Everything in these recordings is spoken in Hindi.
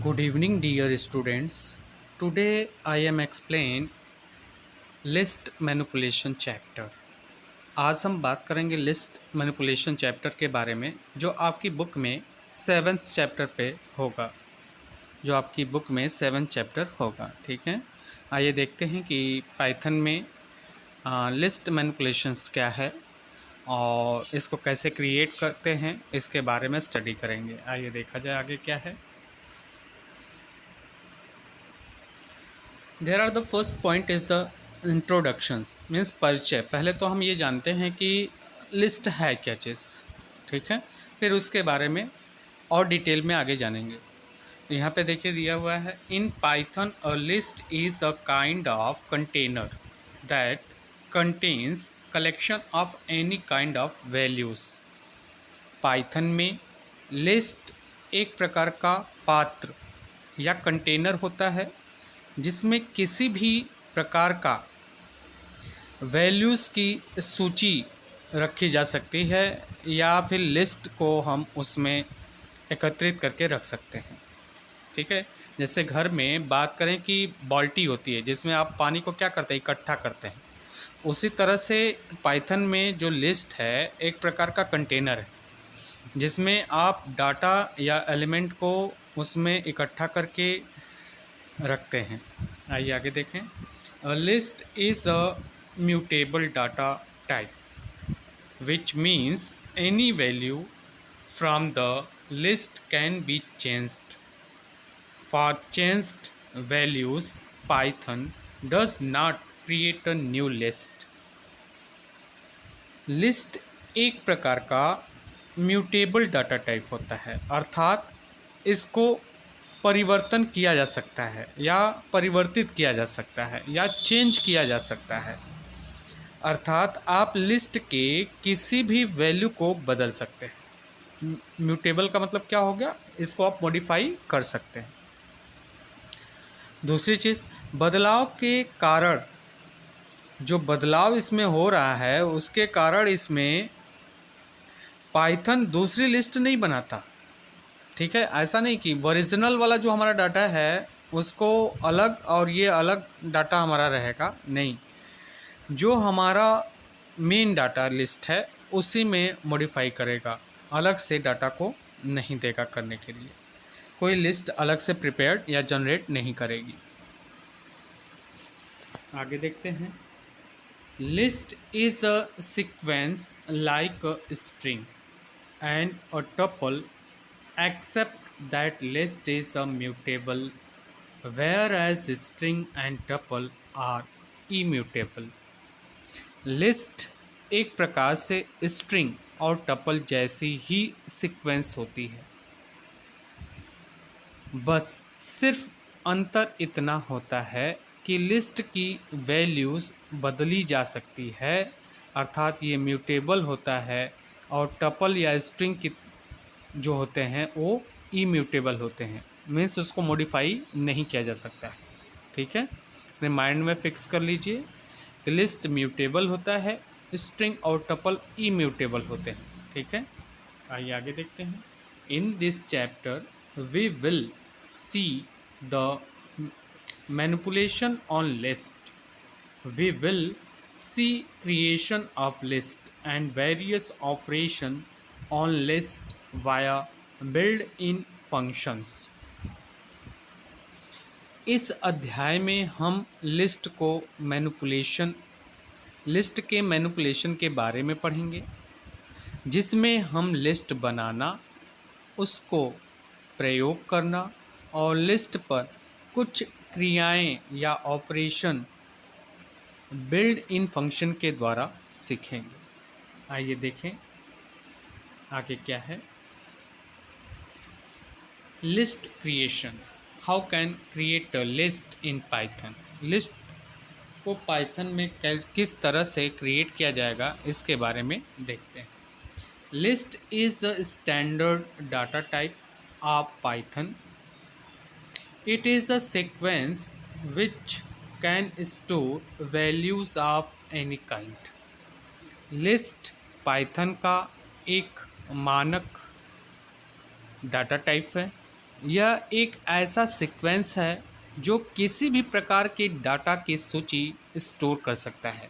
Good evening, dear students. Today I am explain list manipulation chapter. आज हम बात करेंगे लिस्ट मैनिपुलेशन चैप्टर के बारे में जो आपकी बुक में सेवन्थ चैप्टर पे होगा। जो आपकी बुक में सेवन्थ चैप्टर होगा, ठीक है। आइए देखते हैं कि पाइथन में लिस्ट मैनिपुलेशंस क्या है और इसको कैसे क्रिएट करते हैं, इसके बारे में स्टडी करेंगे। आइए देखा जाए आगे क्या है। There are the first point is the introductions means परिचय। पहले तो हम ये जानते हैं कि लिस्ट है क्या चीज़, ठीक है। फिर उसके बारे में और डिटेल में आगे जानेंगे। तो यहाँ पे देखिए दिया हुआ है, in Python a list is a kind of container that contains collection of any kind of values. Python में लिस्ट एक प्रकार का पात्र या कंटेनर होता है जिसमें किसी भी प्रकार का वैल्यूज़ की सूची रखी जा सकती है या फिर लिस्ट को हम उसमें एकत्रित करके रख सकते हैं, ठीक है। जैसे घर में बात करें कि बाल्टी होती है जिसमें आप पानी को क्या करते हैं, इकट्ठा करते हैं। उसी तरह से पाइथन में जो लिस्ट है एक प्रकार का कंटेनर है जिसमें आप डाटा या एलिमेंट को उसमें इकट्ठा करके रखते हैं। आइए आगे देखें। A list is a mutable data type which means any value from the list can be changed. For changed values Python does not create a new list. List एक प्रकार का म्यूटेबल डाटा टाइप होता है, अर्थात इसको परिवर्तन किया जा सकता है या परिवर्तित किया जा सकता है या चेंज किया जा सकता है। अर्थात आप लिस्ट के किसी भी वैल्यू को बदल सकते हैं। म्यूटेबल का मतलब क्या हो गया, इसको आप मॉडिफाई कर सकते हैं। दूसरी चीज़, बदलाव के कारण, जो बदलाव इसमें हो रहा है उसके कारण इसमें पाइथन दूसरी लिस्ट नहीं बनाता, ठीक है। ऐसा नहीं कि ओरिजिनल वाला जो हमारा डाटा है उसको अलग और ये अलग डाटा हमारा रहेगा, नहीं। जो हमारा मेन डाटा लिस्ट है उसी में मॉडिफाई करेगा, अलग से डाटा को नहीं देगा करने के लिए। कोई लिस्ट अलग से प्रिपेयर्ड या जनरेट नहीं करेगी। आगे देखते हैं। List is a sequence like a string and a tuple except that list is a mutable whereas string and tuple are immutable। List एक प्रकार से स्ट्रिंग और टपल जैसी ही सीक्वेंस होती है, बस सिर्फ अंतर इतना होता है कि लिस्ट की वैल्यूज़ बदली जा सकती है, अर्थात ये म्यूटेबल होता है, और टपल या स्ट्रिंग की जो होते हैं वो इम्यूटेबल होते हैं, मीन्स उसको मॉडिफाई नहीं किया जा सकता है, ठीक है। अपने माइंड में फिक्स कर लीजिए कि लिस्ट म्यूटेबल होता है, स्ट्रिंग और टपल इम्यूटेबल होते हैं, ठीक है। आइए आगे देखते हैं। In this chapter we will see the manipulation on list. We will see creation of list and various operation on list via built-in functions। इस अध्याय में हम लिस्ट के मैनिपुलेशन के बारे में पढ़ेंगे, जिसमें हम लिस्ट बनाना, उसको प्रयोग करना और लिस्ट पर कुछ क्रियाएं या ऑपरेशन बिल्ड इन फंक्शन के द्वारा सीखेंगे। आइए देखें आगे क्या है। List creation, how can create a list in Python. List को पाइथन में किस तरह से क्रिएट किया जाएगा इसके बारे में देखते हैं। List is a standard data type of Python. It is a sequence which can store values of any kind. List Python का एक मानक डाटा टाइप है यह एक ऐसा सीक्वेंस है जो किसी भी प्रकार के डाटा की सूची स्टोर कर सकता है।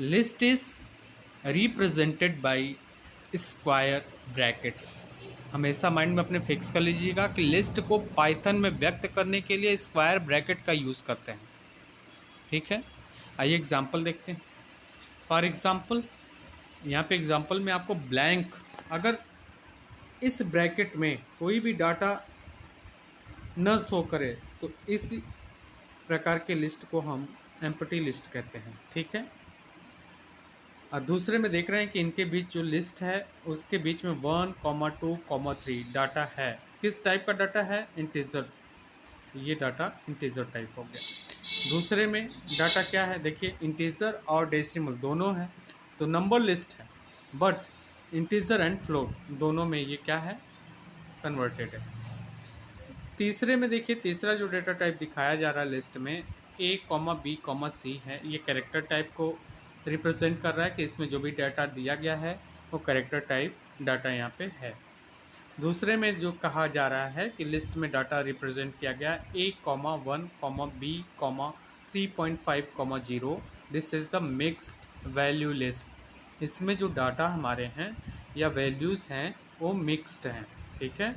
List is represented by square brackets. हमेशा माइंड में अपने फिक्स कर लीजिएगा कि लिस्ट को पाइथन में व्यक्त करने के लिए स्क्वायर ब्रैकेट का यूज़ करते हैं। ठीक है, आइए एग्जांपल देखते हैं। फॉर एग्जांपल, यहाँ पे एग्जांपल में आपको ब्लैंक, अगर इस ब्रैकेट में कोई भी डाटा न शो करे तो इस प्रकार के लिस्ट को हम एम्प्टी लिस्ट कहते हैं। ठीक है, और दूसरे में देख रहे हैं कि इनके बीच जो लिस्ट है उसके बीच में 1, 2, 3 डाटा है। किस टाइप का डाटा है? इंटीजर। ये डाटा इंटीजर टाइप हो गया। दूसरे में डाटा क्या है? देखिए, इंटीजर और डेसिमल दोनों है, तो नंबर लिस्ट है, बट इंटीजर एंड फ्लोट दोनों में ये क्या है? कन्वर्टेड है। तीसरे में देखिए, तीसरा जो डाटा टाइप दिखाया जा रहा है लिस्ट में A, B, C है। ये कैरेक्टर टाइप को रिप्रेजेंट कर रहा है कि इसमें जो भी डाटा दिया गया है वो कैरेक्टर टाइप डाटा यहाँ पे है। दूसरे में जो कहा जा रहा है कि लिस्ट में डाटा रिप्रेजेंट किया गया A, 1, B, 3.5, 0, this is the mixed value list. इसमें जो डाटा हमारे हैं या वैल्यूज़ हैं वो मिक्स्ड हैं। ठीक है,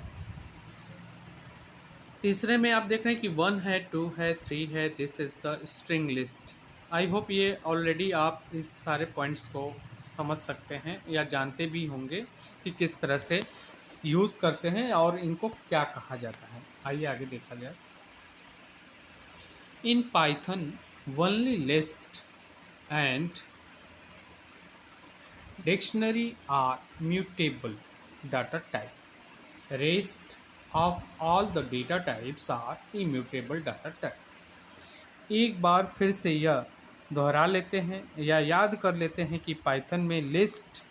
तीसरे में आप देख रहे हैं कि 1 है, 2 है, 3 है, this is the string list. I hope ये ऑलरेडी आप इस सारे पॉइंट्स को समझ सकते हैं या जानते भी होंगे कि किस तरह से यूज़ करते हैं और इनको क्या कहा जाता है। आइए आगे देखा जाए। In Python only list and dictionary are mutable data type, rest of all the data types are immutable data type। एक बार फिर से यह दोहरा लेते हैं या याद कर लेते हैं कि पाइथन में लिस्ट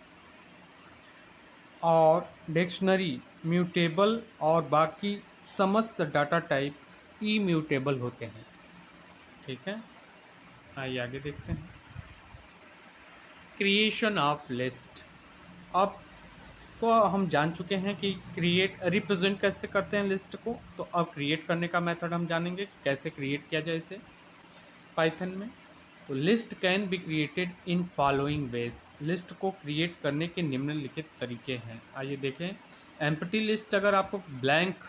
और डिक्शनरी म्यूटेबल और बाकी समस्त डाटा टाइप इम्यूटेबल होते हैं। ठीक है, आइए आगे देखते हैं। Creation of list. अब तो हम जान चुके हैं कि क्रिएट रिप्रेजेंट कैसे करते हैं लिस्ट को, तो अब क्रिएट करने का मेथड हम जानेंगे कि कैसे क्रिएट किया जाए इसे पाइथन में। तो list can be created in following veg. List को क्रिएट करने के निम्नलिखित तरीके हैं। आइए देखें। एम्प्टी लिस्ट, अगर आपको ब्लैंक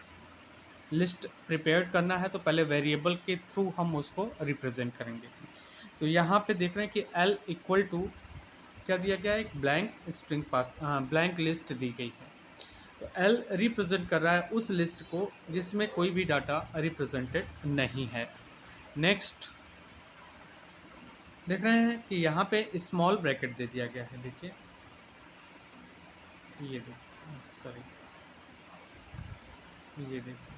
लिस्ट प्रिपेयर करना है तो पहले वेरिएबल के थ्रू हम उसको रिप्रेजेंट करेंगे। तो यहाँ पे देख रहे हैं कि L इक्वल टू क्या दिया गया है? एक blank string pass, blank list दी गई है। तो L रिप्रेजेंट कर रहा है उस लिस्ट को जिसमें कोई भी डाटा रिप्रेजेंटेड नहीं है। नेक्स्ट देख रहे हैं कि यहाँ पे स्मॉल ब्रैकेट दे दिया गया है। देखिए, ये देखिए, सॉरी, ये देखिए।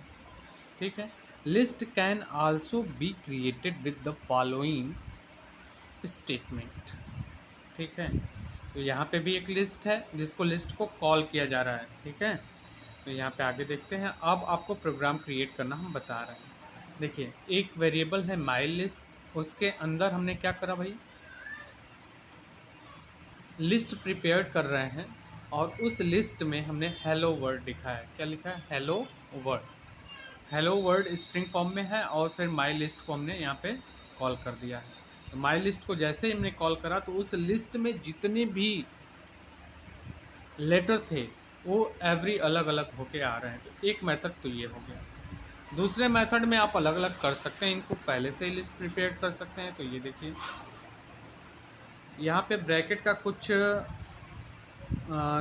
ठीक है, list can also be created with the following statement. ठीक है, तो यहाँ पे भी एक लिस्ट है जिसको लिस्ट को कॉल किया जा रहा है। ठीक है, तो यहाँ पे आगे देखते हैं। अब आपको प्रोग्राम क्रिएट करना हम बता रहे हैं। देखिए, एक वेरिएबल है माई लिस्ट, उसके अंदर हमने क्या करा भाई? लिस्ट प्रिपेयर कर रहे हैं और उस लिस्ट में हमने हेलो वर्ड लिखा है। क्या लिखा है? Hello word. Hello word string form में है और फिर माई लिस्ट को हमने यहाँ पे कॉल कर दिया है। तो माई लिस्ट को जैसे ही हमने कॉल करा तो उस लिस्ट में जितने भी लेटर थे वो एवरी अलग अलग होके आ रहे हैं। तो एक मेथड तो ये हो गया। दूसरे मेथड में आप अलग अलग कर सकते हैं, इनको पहले से ही लिस्ट प्रिपेयर कर सकते हैं। तो ये देखिए, यहाँ पे ब्रैकेट का कुछ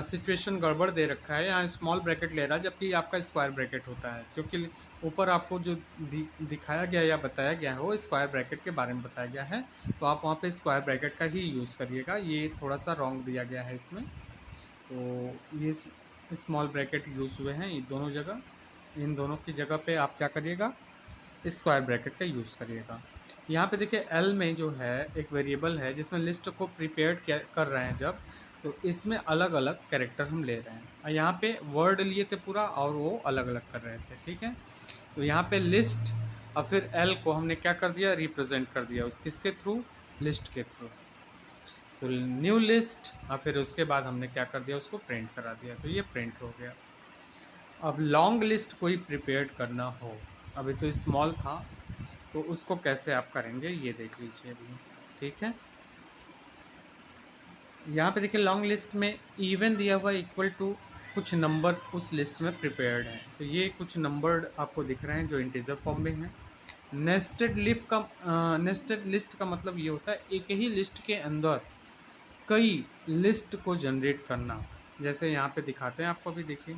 सिचुएशन गड़बड़ दे रखा है। यहाँ स्मॉल ब्रैकेट ले रहा है जबकि आपका स्क्वायर ब्रैकेट होता है, क्योंकि ऊपर आपको जो दिखाया गया या बताया गया है वो स्क्वायर ब्रैकेट के बारे में बताया गया है। तो आप वहाँ पे स्क्वायर ब्रैकेट का ही यूज़ करिएगा। ये थोड़ा सा रॉन्ग दिया गया है इसमें। तो ये स्मॉल ब्रैकेट यूज़ हुए हैं ये दोनों जगह। इन दोनों की जगह पे आप क्या करिएगा? स्क्वायर ब्रैकेट का यूज़ करिएगा। यहाँ पे देखिए, L में जो है एक वेरिएबल है जिसमें लिस्ट को प्रिपेयर कर रहे हैं जब, तो इसमें अलग अलग कैरेक्टर हम ले रहे हैं। और यहाँ पे वर्ड लिए थे पूरा और वो अलग अलग कर रहे थे। ठीक है, तो यहाँ पे लिस्ट और फिर L को हमने क्या कर दिया? रिप्रेजेंट कर दिया। उस किसके थ्रू? लिस्ट के थ्रू। तो न्यू लिस्ट और फिर उसके बाद हमने क्या कर दिया? उसको प्रिंट करा दिया। तो ये प्रिंट हो गया। अब लॉन्ग लिस्ट कोई प्रिपेयर करना हो, अभी तो स्मॉल था, तो उसको कैसे आप करेंगे ये देख लीजिए अभी। ठीक है, यहाँ पे देखिए लॉन्ग लिस्ट में इवन दिया हुआ इक्वल टू कुछ नंबर उस लिस्ट में प्रिपेयर्ड हैं, तो ये कुछ नंबर आपको दिख रहे हैं जो इंटीजर फॉर्म में हैं। नेस्टेड लिस्ट का मतलब ये होता है एक ही लिस्ट के अंदर कई लिस्ट को जनरेट करना। जैसे यहाँ पे दिखाते हैं आपको, अभी देखिए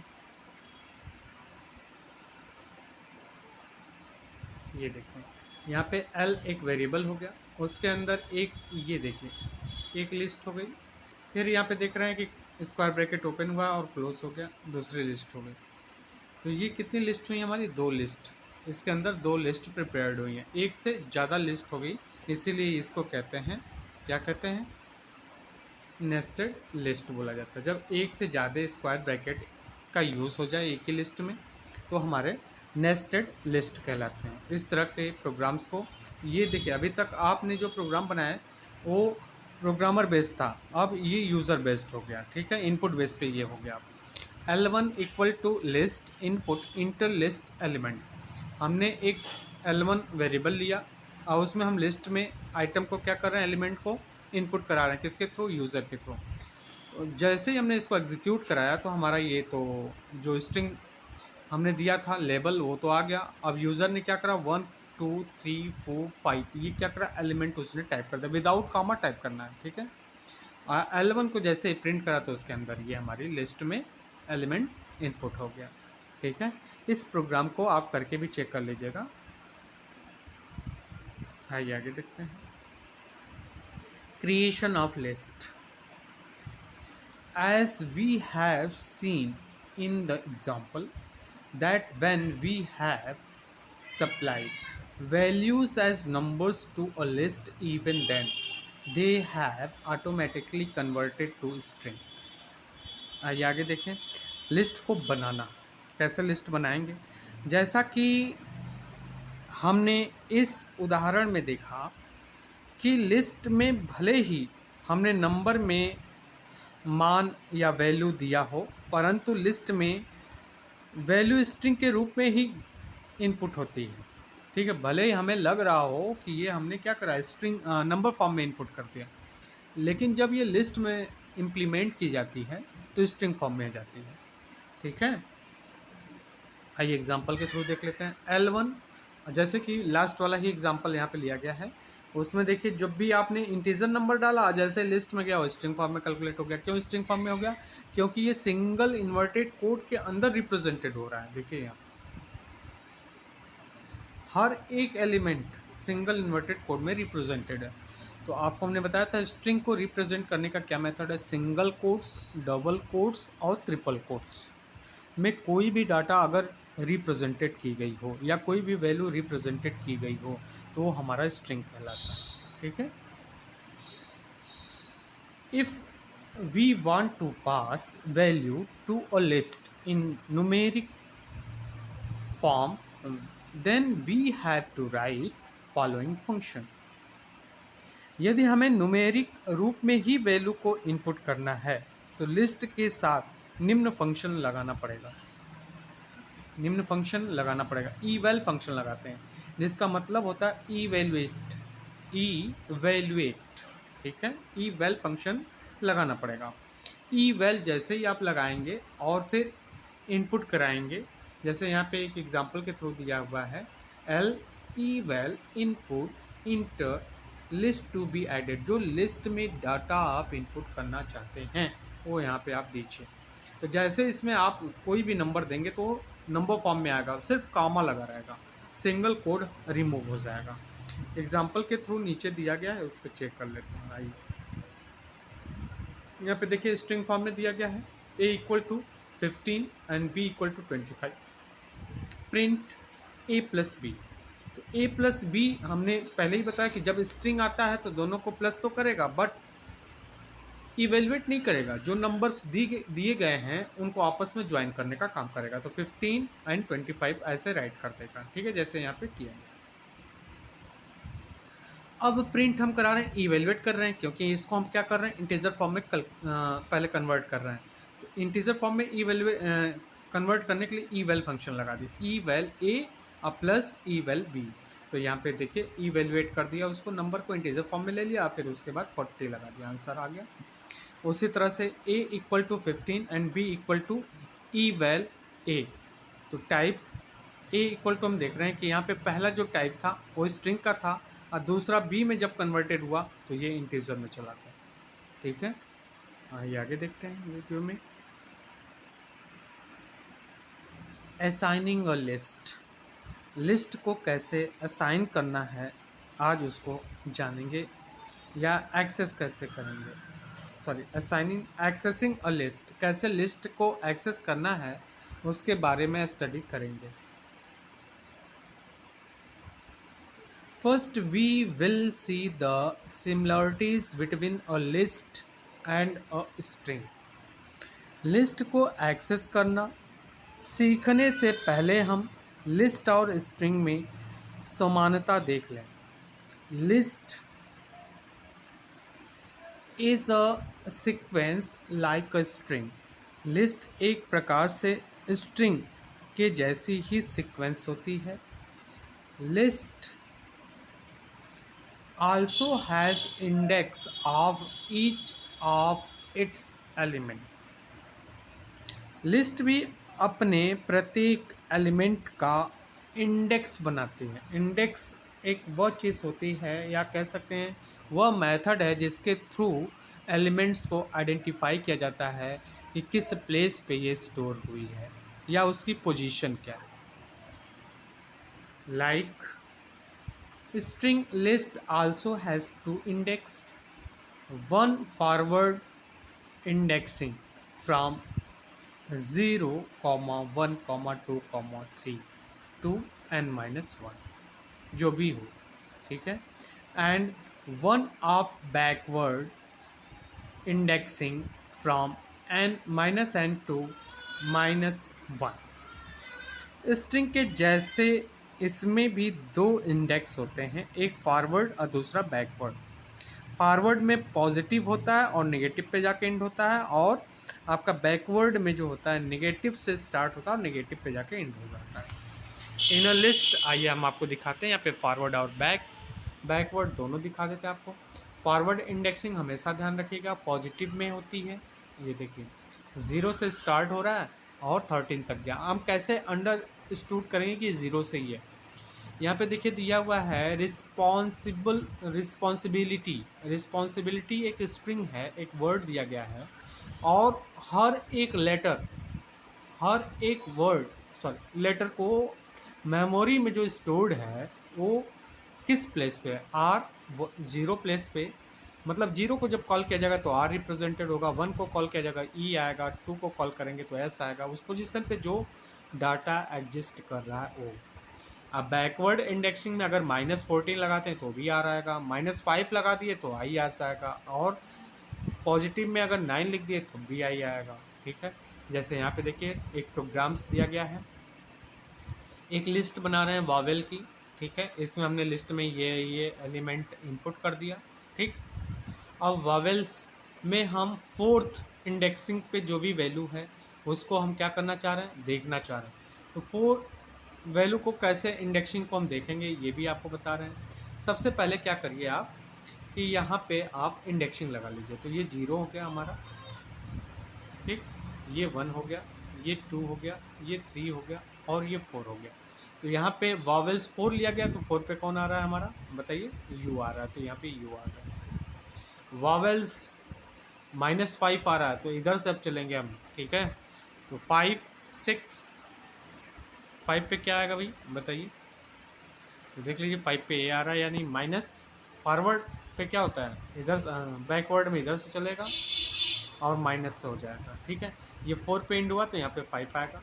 ये देखिए यहाँ पे एल एक वेरिएबल हो गया, उसके अंदर एक ये देखिए एक लिस्ट हो गई। फिर यहाँ पे देख रहे हैं कि स्क्वायर ब्रैकेट ओपन हुआ और क्लोज हो गया, दूसरी लिस्ट हो गई। तो ये कितनी लिस्ट हुई हमारी? 2 लिस्ट। इसके अंदर 2 लिस्ट प्रिपेयर्ड हुई हैं, एक से ज़्यादा लिस्ट हो गई, इसीलिए इसको कहते हैं, क्या कहते हैं? नेस्टेड लिस्ट बोला जाता है। जब एक से ज़्यादा स्क्वायर ब्रैकेट का यूज़ हो जाए एक ही लिस्ट में, तो हमारे नेस्टेड लिस्ट कहलाते हैं। इस तरह के प्रोग्राम्स को, ये देखिए अभी तक आपने जो प्रोग्राम बनाया है वो प्रोग्रामर बेस्ड था, अब ये यूज़र बेस्ड हो गया। ठीक है, इनपुट बेस्ड पे ये हो गया। L1 equal to list input enter list element. हमने एक L1 वेरिएबल लिया और उसमें हम लिस्ट में आइटम को क्या कर रहे हैं, एलिमेंट को इनपुट करा रहे हैं, किसके थ्रू? यूज़र के थ्रू। जैसे ही हमने इसको एग्जीक्यूट कराया तो हमारा ये तो जो स्ट्रिंग हमने दिया था लेबल वो तो आ गया। अब यूज़र ने क्या करा, 1 2 3 4 5 ये क्या करा, एलिमेंट उसने टाइप कर दिया, विदाउट कॉमा टाइप करना है। ठीक है, L1 को जैसे ही प्रिंट करा तो उसके अंदर ये हमारी लिस्ट में एलिमेंट इनपुट हो गया। ठीक है, इस प्रोग्राम को आप करके भी चेक कर लीजिएगा। आइए आगे देखते हैं। Creation of list, as we have seen in the example that when we have supplied values as numbers to a list, even then they have automatically converted to string। आइए आगे देखें, लिस्ट को बनाना, कैसे लिस्ट बनाएंगे? जैसा कि हमने इस उदाहरण में देखा कि लिस्ट में भले ही हमने नंबर में मान या वैल्यू दिया हो, परंतु लिस्ट में वैल्यू स्ट्रिंग के रूप में ही इनपुट होती है। ठीक है, भले ही हमें लग रहा हो कि ये हमने क्या करा है, स्ट्रिंग नंबर फॉर्म में इनपुट कर दिया, लेकिन जब ये लिस्ट में इम्प्लीमेंट की जाती है तो स्ट्रिंग फॉर्म में जाती है। ठीक है, आइए एग्जांपल के थ्रू देख लेते हैं। L1 जैसे कि लास्ट वाला ही एग्जांपल यहाँ पे लिया गया है, उसमें देखिए जब भी आपने इंटीजर नंबर डाला जैसे लिस्ट में गया वो स्ट्रिंग फॉर्म में कैलकुलेट हो गया। क्यों स्ट्रिंग फॉर्म में हो गया? क्योंकि ये सिंगल इन्वर्टेड कोड के अंदर रिप्रेजेंटेड हो रहा है। देखिए यहाँ हर एक एलिमेंट सिंगल इन्वर्टेड कोड में रिप्रेजेंटेड है। तो आपको हमने बताया था स्ट्रिंग को रिप्रेजेंट करने का क्या मेथड है, सिंगल कोट्स, डबल कोट्स और ट्रिपल कोट्स में कोई भी डाटा अगर रिप्रेजेंटेड की गई हो या कोई भी वैल्यू रिप्रेजेंटेड की गई हो तो वो हमारा स्ट्रिंग कहलाता है। ठीक है, if we want to pass value to a list in numeric form then we have to write following function. यदि हमें न्यूमेरिक रूप में ही वैल्यू को इनपुट करना है तो लिस्ट के साथ निम्न फंक्शन लगाना पड़ेगा। निम्न फंक्शन लगाना पड़ेगा, eval फंक्शन लगाते हैं जिसका मतलब होता है इवेलुएट। ठीक है, eval फंक्शन लगाना पड़ेगा। eval जैसे ही आप लगाएंगे और फिर इनपुट कराएंगे, जैसे यहाँ पे एक एग्जांपल के थ्रू दिया हुआ है, l eval input enter list to be added. जो लिस्ट में डाटा आप इनपुट करना चाहते हैं वो यहाँ पे आप दीजिए। तो जैसे इसमें आप कोई भी नंबर देंगे तो नंबर फॉर्म में आएगा, सिर्फ कामा लगा रहेगा, सिंगल कोड रिमूव हो जाएगा। एग्जाम्पल के थ्रू नीचे दिया गया है, उसको चेक कर लेते हैं। आइए यहाँ पे देखिए स्ट्रिंग फॉर्म में दिया गया है a equal to 15 and b equal to 25। Print a plus b. तो a प्लस बी हमने पहले ही बताया कि जब स्ट्रिंग आता है तो दोनों को प्लस तो करेगा बट इवेलुएट नहीं करेगा। जो नंबर्स दिए गए हैं उनको आपस में ज्वाइन करने का काम करेगा। तो 15 एंड 25 ऐसे राइट कर देगा। ठीक है, जैसे यहाँ पे किया है। अब प्रिंट हम करा रहे हैं, इवेलुएट कर रहे हैं, क्योंकि इसको हम क्या कर रहे हैं, इंटीजर फॉर्म में पहले कन्वर्ट कर रहे हैं। तो इंटीजर फॉर्म में कन्वर्ट करने के लिए ई वैल फंक्शन लगा दी, ई वैल ए प्लस ई वैल बी। तो यहाँ पे देखिए इवेलुएट कर दिया उसको, नंबर को इंटीजर फॉर्म में ले लिया, फिर उसके बाद 40 लगा दिया, आंसर आ गया। उसी तरह से a equal to 15 and b equal to ई वैल ए। तो टाइप a इक्वल टू हम देख रहे हैं कि यहाँ पे पहला जो टाइप था वो स्ट्रिंग का था, और दूसरा b में जब कन्वर्टेड हुआ तो ये इंटीजर में चला गया। ठीक है, ये आगे देखते हैं वीडियो में। असाइनिंग अ लिस्ट, लिस्ट को कैसे असाइन करना है आज उसको जानेंगे, या एक्सेस कैसे करेंगे, sorry assigning accessing a list, कैसे लिस्ट को एक्सेस करना है उसके बारे में स्टडी करेंगे। First we will see the similarities between a list and a string. List को एक्सेस करना सीखने से पहले हम लिस्ट और स्ट्रिंग में समानता देख लें। List is a sequence like a string, list एक प्रकार से स्ट्रिंग के जैसी ही सीक्वेंस होती है। List also has index of each of its element, list भी अपने प्रत्येक एलिमेंट का इंडेक्स बनाती है। इंडेक्स एक वह चीज़ होती है, या कह सकते हैं वह मेथड है जिसके थ्रू एलिमेंट्स को आइडेंटिफाई किया जाता है कि किस प्लेस पे ये स्टोर हुई है या उसकी पोजीशन क्या है। Like string list also has two index, one forward indexing from 0, 1, 2, 3 to n-1, जो भी हो, ठीक है, and one of backward indexing from n to -1। String के जैसे इसमें भी दो इंडेक्स होते हैं, एक फॉरवर्ड और दूसरा बैकवर्ड। फॉरवर्ड में पॉजिटिव होता है और नेगेटिव पे जाके एंड होता है, और आपका बैकवर्ड में जो होता है नेगेटिव से स्टार्ट होता है और नेगेटिव पे जाके एंड हो जाता है। इन अ लिस्ट, आइए हम आपको दिखाते हैं यहाँ पे फॉरवर्ड और बैकवर्ड दोनों दिखा देते हैं आपको। फॉरवर्ड इंडेक्सिंग हमेशा ध्यान रखिएगा पॉजिटिव में होती है। ये देखिए 0 से स्टार्ट हो रहा है और 13 तक गया, हम कैसे अंडरस्टूड करेंगे कि 0 से ही है। यहाँ पे देखिए दिया हुआ है रिस्पॉन्सिबिलिटी एक स्ट्रिंग है, एक वर्ड दिया गया है, और हर एक लेटर को मेमोरी में जो स्टोर्ड है वो किस प्लेस पे है, आर 0 प्लेस पे, मतलब 0 को जब कॉल किया जाएगा तो आर रिप्रेजेंटेड होगा, 1 को कॉल किया जाएगा ई आएगा, 2 को कॉल करेंगे तो एस आएगा, उस पोजीशन पे जो डाटा एग्जिस्ट कर रहा है वो। अब बैकवर्ड इंडेक्सिंग में अगर -14 लगाते हैं तो भी आ रहेगा, -5 लगा दिए तो आई आ जाएगा, और पॉजिटिव में अगर 9 लिख दिए तो भी आई आएगा। ठीक है, जैसे यहाँ पे देखिए एक प्रोग्राम्स दिया गया है, एक लिस्ट बना रहे हैं वावेल की। ठीक है, इसमें हमने लिस्ट में ये एलिमेंट इनपुट कर दिया। ठीक, अब वावेल्स में हम 4th इंडेक्सिंग पे जो भी वैल्यू है उसको हम क्या करना चाह रहे हैं, देखना चाह रहे हैं। तो 4 वैल्यू को कैसे इंडेक्सिंग को हम देखेंगे ये भी आपको बता रहे हैं। सबसे पहले क्या करिए आप कि यहाँ पे आप इंडेक्सिंग लगा लीजिए। तो ये 0 हो गया हमारा, ठीक, ये 1 हो गया, ये 2 हो गया, ये 3 हो गया, और ये 4 हो गया। तो यहाँ पे वॉवेल्स 4 लिया गया, तो 4 पे कौन आ रहा है हमारा, बताइए, यू आ रहा है, तो यहाँ पे यू आ रहा है। वॉवेल्स -5 आ रहा है, तो इधर से अब चलेंगे हम। ठीक है, तो 5, 6, 5 पे क्या आएगा भाई बताइए, तो देख लीजिए 5 पे ए आ रहा है, यानी माइनस। फॉरवर्ड पे क्या होता है, इधर बैकवर्ड में इधर से चलेगा और माइनस से हो जाएगा। ठीक है, ये 4 पे एंड हुआ तो यहाँ पे 5 आएगा,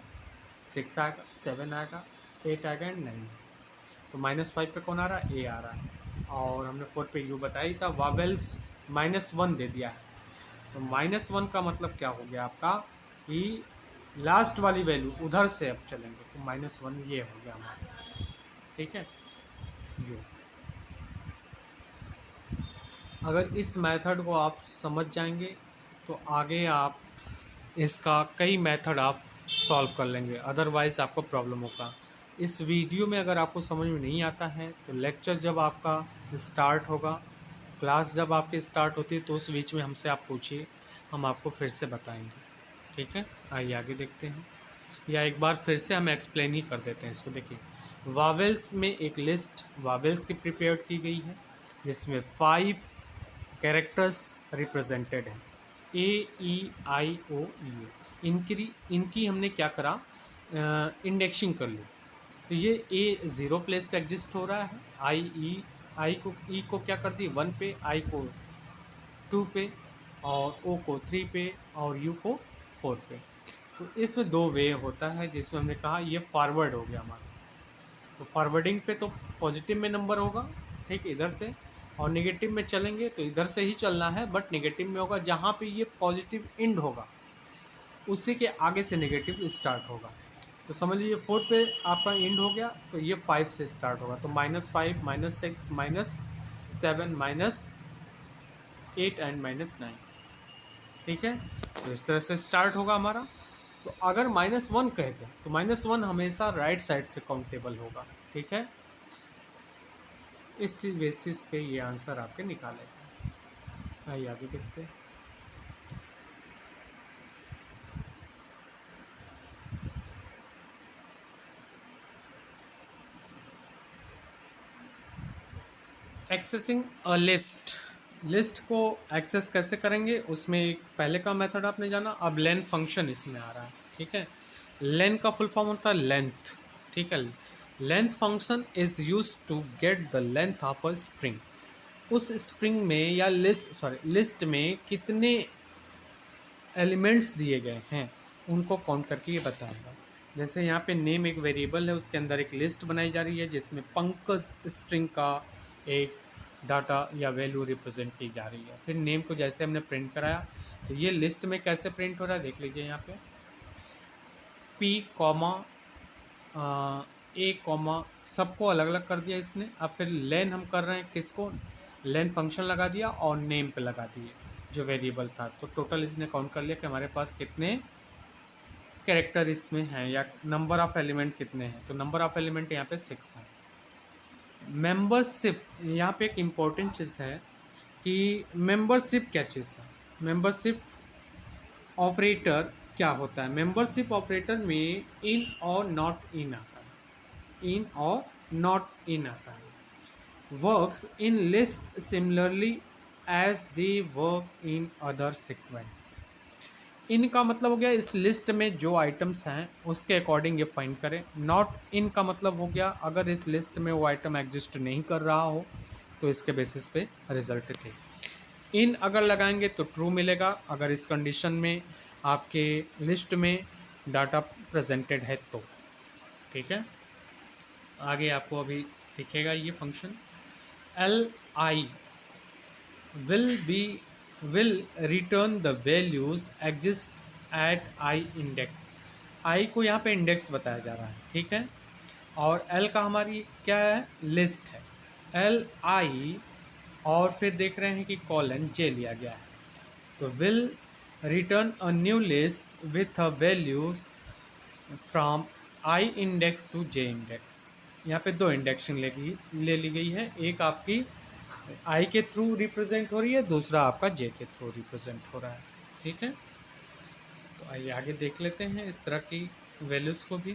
6 आएगा, 7 आएगा, 8 आएगा एंड 9। तो -5 पे कौन आ रहा है, ए आ रहा है, और हमने 4 पे यू बताया ही था। वावेल्स -1 दे दिया है, तो -1 का मतलब क्या हो गया आपका कि लास्ट वाली वैल्यू उधर से अब चलेंगे, तो -1 ये हो गया हमारा। ठीक है, यू। अगर इस मेथड को आप समझ जाएंगे तो आगे आप इसका कई मेथड आप सॉल्व कर लेंगे, अदरवाइज़ आपको प्रॉब्लम होगा। इस वीडियो में अगर आपको समझ में नहीं आता है तो लेक्चर जब आपका स्टार्ट होगा, क्लास जब आपकी स्टार्ट होती है तो उस बीच में हमसे आप पूछिए, हम आपको फिर से बताएंगे। ठीक है, आइए आगे देखते हैं, या एक बार फिर से हम एक्सप्लेन ही कर देते हैं इसको। देखिए, वावेल्स में एक लिस्ट वावेल्स की प्रिपेयर की गई है जिसमें 5 कैरेक्टर्स रिप्रेजेंटेड हैं, A E I O U। इनकी हमने क्या करा, इंडेक्सिंग कर ली। तो ये ए 0 प्लेस पे एग्जिस्ट हो रहा है, आई को क्या कर दी 1 पे, आई को 2 पे, और ओ को 3 पे, और यू को 4 पे। तो इसमें दो वे होता है जिसमें हमने कहा ये फॉरवर्ड हो गया हमारा। तो फॉरवर्डिंग पे तो पॉजिटिव में नंबर होगा, ठीक, इधर से, और नेगेटिव में चलेंगे तो इधर से ही चलना है, बट नेगेटिव में होगा जहाँ पे ये पॉजिटिव एंड होगा उसी के आगे से नेगेटिव स्टार्ट होगा। तो समझ लीजिए 4 पे आपका एंड हो गया तो ये 5 से स्टार्ट होगा, तो -5 -6 -7 -8 एंड -9। ठीक है, तो इस तरह से स्टार्ट होगा हमारा। तो अगर -1 कह दें तो -1 हमेशा राइट साइड से काउंटेबल होगा। ठीक है, इस चीज बेसिस पे ये आंसर आपके निकालेगा। आइए आगे देखते हैं। एक्सेसिंग अ लिस्ट, लिस्ट को एक्सेस कैसे करेंगे, उसमें एक पहले का मेथड आपने जाना, अब लेन फंक्शन इसमें आ रहा है। ठीक है, लेन का फुल फॉर्म होता है लेंथ। ठीक है, length function is use to get the length of a string. उस स्ट्रिंग में या लिस्ट में कितने एलिमेंट्स दिए गए हैं उनको काउंट करके ये बताएगा। जैसे यहाँ पे नेम एक वेरिएबल है, उसके अंदर एक लिस्ट बनाई जा रही है जिसमें पंकज स्ट्रिंग का एक डाटा या वैल्यू रिप्रेजेंट की जा रही है। फिर नेम को जैसे हमने प्रिंट कराया तो ये लिस्ट में कैसे प्रिंट हो रहा है देख लीजिए। यहाँ पे P कॉमा ए कॉमा सबको अलग अलग कर दिया इसने। अब फिर लेन हम कर रहे हैं किसको, लेन फंक्शन लगा दिया और नेम पे लगा दिए जो वेरिएबल था। तो टोटल इसने काउंट कर लिया कि हमारे पास कितने कैरेक्टर इसमें हैं या नंबर ऑफ एलिमेंट कितने हैं। तो नंबर ऑफ एलिमेंट यहाँ पे 6 है। मेंबरशिप, यहाँ पे एक इम्पोर्टेंट चीज़ है कि मेंबरशिप क्या चीज़ है। मेंबरशिप ऑपरेटर क्या होता है, मेंबरशिप ऑपरेटर में इन और नॉट इन आता है, इन और नॉट इन आता है। Works in list similarly as they work in other sequence. इनका मतलब हो गया इस लिस्ट में जो आइटम्स हैं उसके अकॉर्डिंग ये फाइंड करें। नॉट इन का मतलब हो गया अगर इस लिस्ट में वो आइटम एग्जिस्ट नहीं कर रहा हो तो इसके बेसिस पे रिजल्ट थे। इन अगर लगाएंगे तो ट्रू मिलेगा अगर इस कंडीशन में आपके लिस्ट में डाटा प्रेजेंटेड है तो। ठीक है, आगे आपको अभी दिखेगा ये function. L I will return the values exist at I index। I को यहाँ पे इंडेक्स बताया जा रहा है। ठीक है, और L का हमारी क्या है, लिस्ट है, L I, और फिर देख रहे हैं कि कॉलन J लिया गया है। तो will return a new list with a values from I index to J index. यहाँ पे दो इंडेक्शन ले ली गई है, एक आपकी आई के थ्रू रिप्रेजेंट हो रही है, दूसरा आपका जे के थ्रू रिप्रेजेंट हो रहा है। ठीक है, तो आइए आगे देख लेते हैं इस तरह की वैल्यूज़ को भी।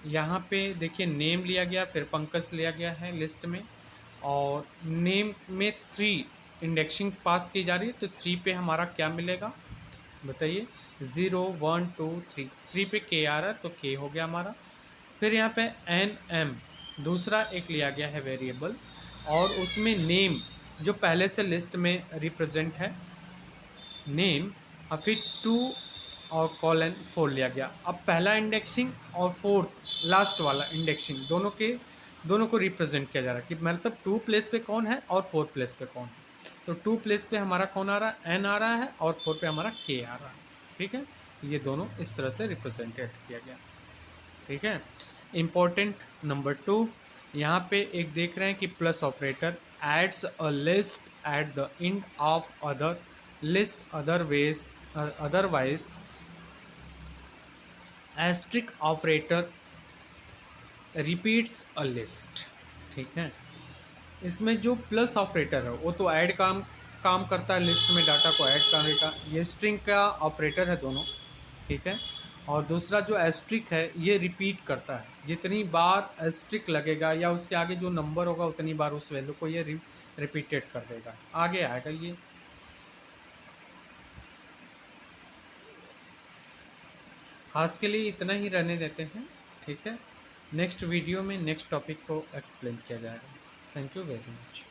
यहाँ पे देखिए नेम लिया गया, फिर पंकज लिया गया है लिस्ट में, और नेम में 3 इंडेक्सिंग पास की जा रही है। तो 3 पे हमारा क्या मिलेगा बताइए, 0 1 2 3, 3 पे के आ रहा है तो के हो गया हमारा। फिर यहाँ पे एन एम दूसरा एक लिया गया है वेरिएबल, और उसमें नेम जो पहले से लिस्ट में रिप्रेजेंट है नेम, और फिर 2 और कॉलन 4 लिया गया। अब पहला इंडेक्सिंग और फोर्थ लास्ट वाला इंडेक्सिंग दोनों को रिप्रेजेंट किया जा रहा है कि मतलब 2 प्लेस पे कौन है और 4 प्लेस पे कौन है। तो 2 प्लेस पे हमारा कौन आ रहा है, एन आ रहा है, और 4 पे हमारा के आ रहा है। ठीक है, ये दोनों इस तरह से रिप्रेजेंटेड किया गया। ठीक है, इम्पोर्टेंट नंबर 2, यहाँ पे एक देख रहे हैं कि plus operator adds a list at the end of other list otherwise asterisk operator repeats a list. ठीक है, इसमें जो प्लस ऑपरेटर है वो तो ऐड काम करता है, लिस्ट में डाटा को ऐड करने का, ये स्ट्रिंग का ऑपरेटर है दोनों। ठीक है, और दूसरा जो एस्ट्रिक है ये रिपीट करता है, जितनी बार एस्ट्रिक लगेगा या उसके आगे जो नंबर होगा उतनी बार उस वैल्यू को ये रिपीटेड कर देगा, आगे आएगा ये। आज के लिए इतना ही रहने देते हैं। ठीक है, नेक्स्ट वीडियो में नेक्स्ट टॉपिक को एक्सप्लेन किया जाएगा। Thank you very much.